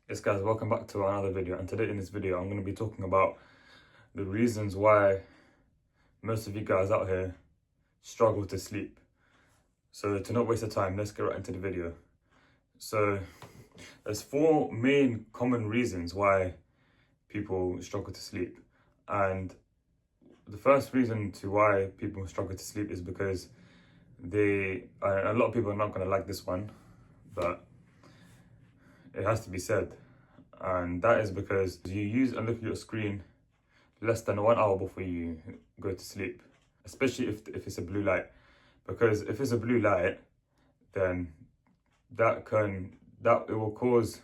Yes guys, welcome back to another video, and today in this video I'm going to be talking about the reasons why most of you guys out here struggle to sleep. So to not waste the time, let's get right into the video. So there's four main common reasons why people struggle to sleep, and the first reason to why people struggle to sleep is because a lot of people are not going to like this one, but it has to be said. And that is because you use and look at your screen less than 1 hour before you go to sleep, especially if it's a blue light. Because if it's a blue light, then it will cause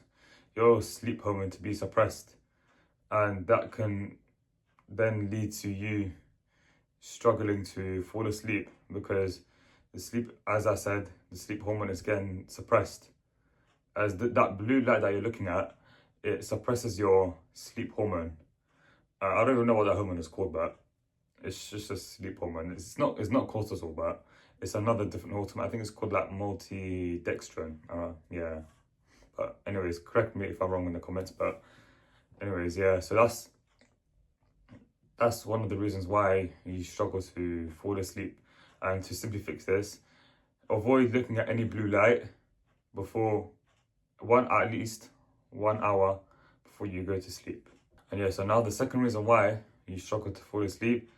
your sleep hormone to be suppressed, and that can then lead to you struggling to fall asleep because as I said, the sleep hormone is getting suppressed. As that blue light that you're looking at, it suppresses your sleep hormone. I don't even know what that hormone is called, but it's just a sleep hormone. It's not cortisol, but it's another different hormone. I think it's called like multidextrin. Yeah. But anyways, correct me if I'm wrong in the comments. But anyways, yeah. So that's one of the reasons why you struggle to fall asleep. And to simply fix this, avoid looking at any blue light before at least 1 hour before you go to sleep. And yeah, so now the second reason why you struggle to fall asleep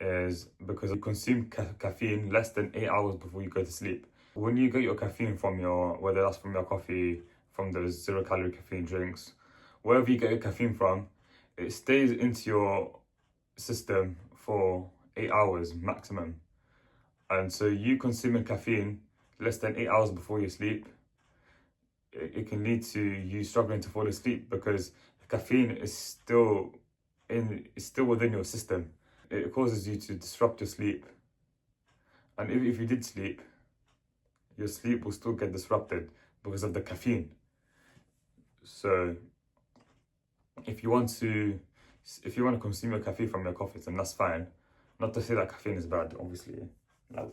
is because you consume caffeine less than 8 hours before you go to sleep. When you get your caffeine from whether that's from your coffee, from those 0-calorie caffeine drinks, wherever you get your caffeine from, it stays into your system for 8 hours maximum. And so you consuming caffeine less than 8 hours before you sleep, it can lead to you struggling to fall asleep because the caffeine is still within your system. It causes you to disrupt your sleep. And if you did sleep, your sleep will still get disrupted because of the caffeine. So if you want to consume your caffeine from your coffee, then that's fine. Not to say that caffeine is bad, obviously. Like,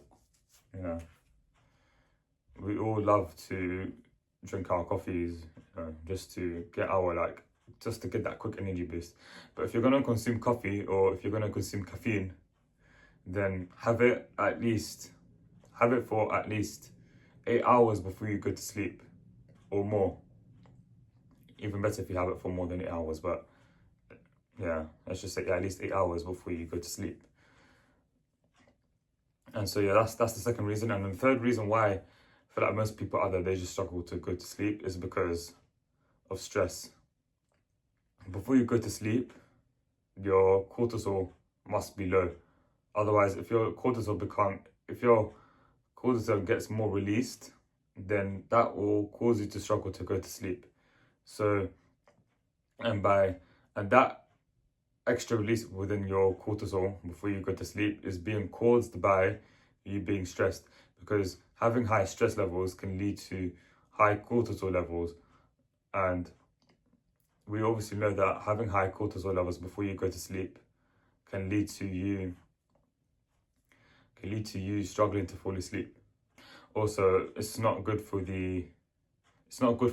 we all love to drink our coffees just to get that quick energy boost. But if you're going to consume coffee or if you're going to consume caffeine, then have it for at least 8 hours before you go to sleep or more. Even better if you have it for more than 8 hours, but yeah, let's just say at least 8 hours before you go to sleep. And so yeah, that's the second reason. And the third reason why I feel like most people they just struggle to go to sleep is because of stress. Before you go to sleep, your cortisol must be low. Otherwise, if your cortisol gets more released, then that will cause you to struggle to go to sleep. So, and that extra release within your cortisol before you go to sleep is being caused by you being stressed, because having high stress levels can lead to high cortisol levels. And we obviously know that having high cortisol levels before you go to sleep can lead to you struggling to fall asleep. Also, it's not good for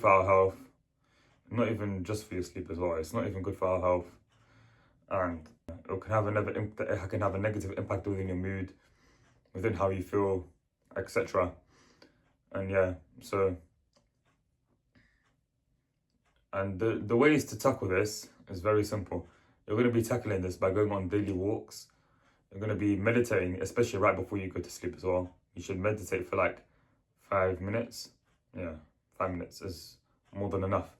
our health, not even just for your sleep as well. It's not even good for our health, and it can have a negative impact within your mood, within how you feel, etc. And yeah, so and the ways to tackle this is very simple. You're going to be tackling this by going on daily walks. You're going to be meditating, especially right before you go to sleep as well. You should meditate for like 5 minutes. Yeah, 5 minutes is more than enough.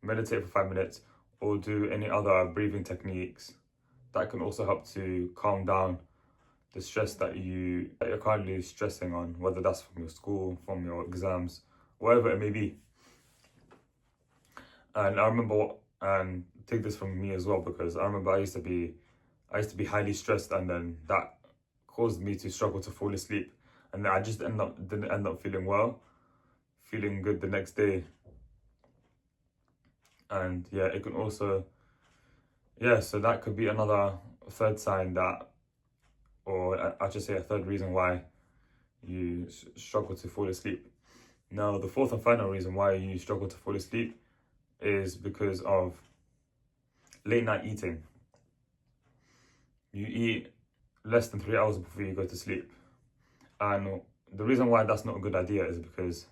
Meditate for 5 minutes, or do any other breathing techniques that can also help to calm down the stress that you're currently stressing on, whether that's from your school, from your exams, whatever it may be. And I remember, and take this from me as well, because I remember I used to be highly stressed, and then that caused me to struggle to fall asleep, and then I just didn't end up feeling good the next day. And yeah, it can also, so that could be another third sign or I should say a third reason why you struggle to fall asleep. Now, the fourth and final reason why you struggle to fall asleep is because of late night eating. You eat less than 3 hours before you go to sleep. And the reason why that's not a good idea is because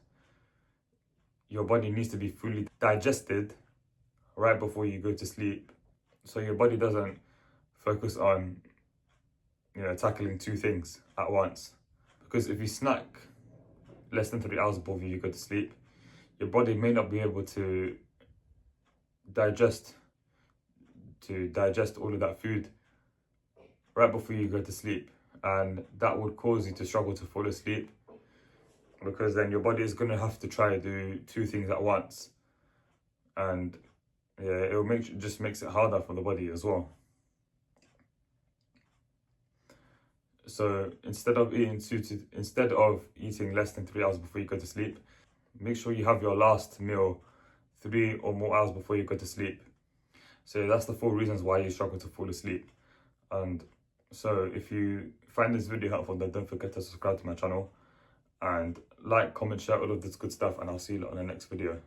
your body needs to be fully digested right before you go to sleep. So your body doesn't focus on, tackling two things at once. Because if you snack less than 3 hours before you go to sleep, your body may not be able to digest all of that food right before you go to sleep, and that would cause you to struggle to fall asleep, because then your body is going to have to try to do two things at once, and it just makes it harder for the body as well. So instead of eating less than 3 hours before you go to sleep, make sure you have your last meal 3 or more hours before you go to sleep. So that's the 4 reasons why you struggle to fall asleep. And so if you find this video helpful, then don't forget to subscribe to my channel and like, comment, share all of this good stuff, and I'll see you on the next video.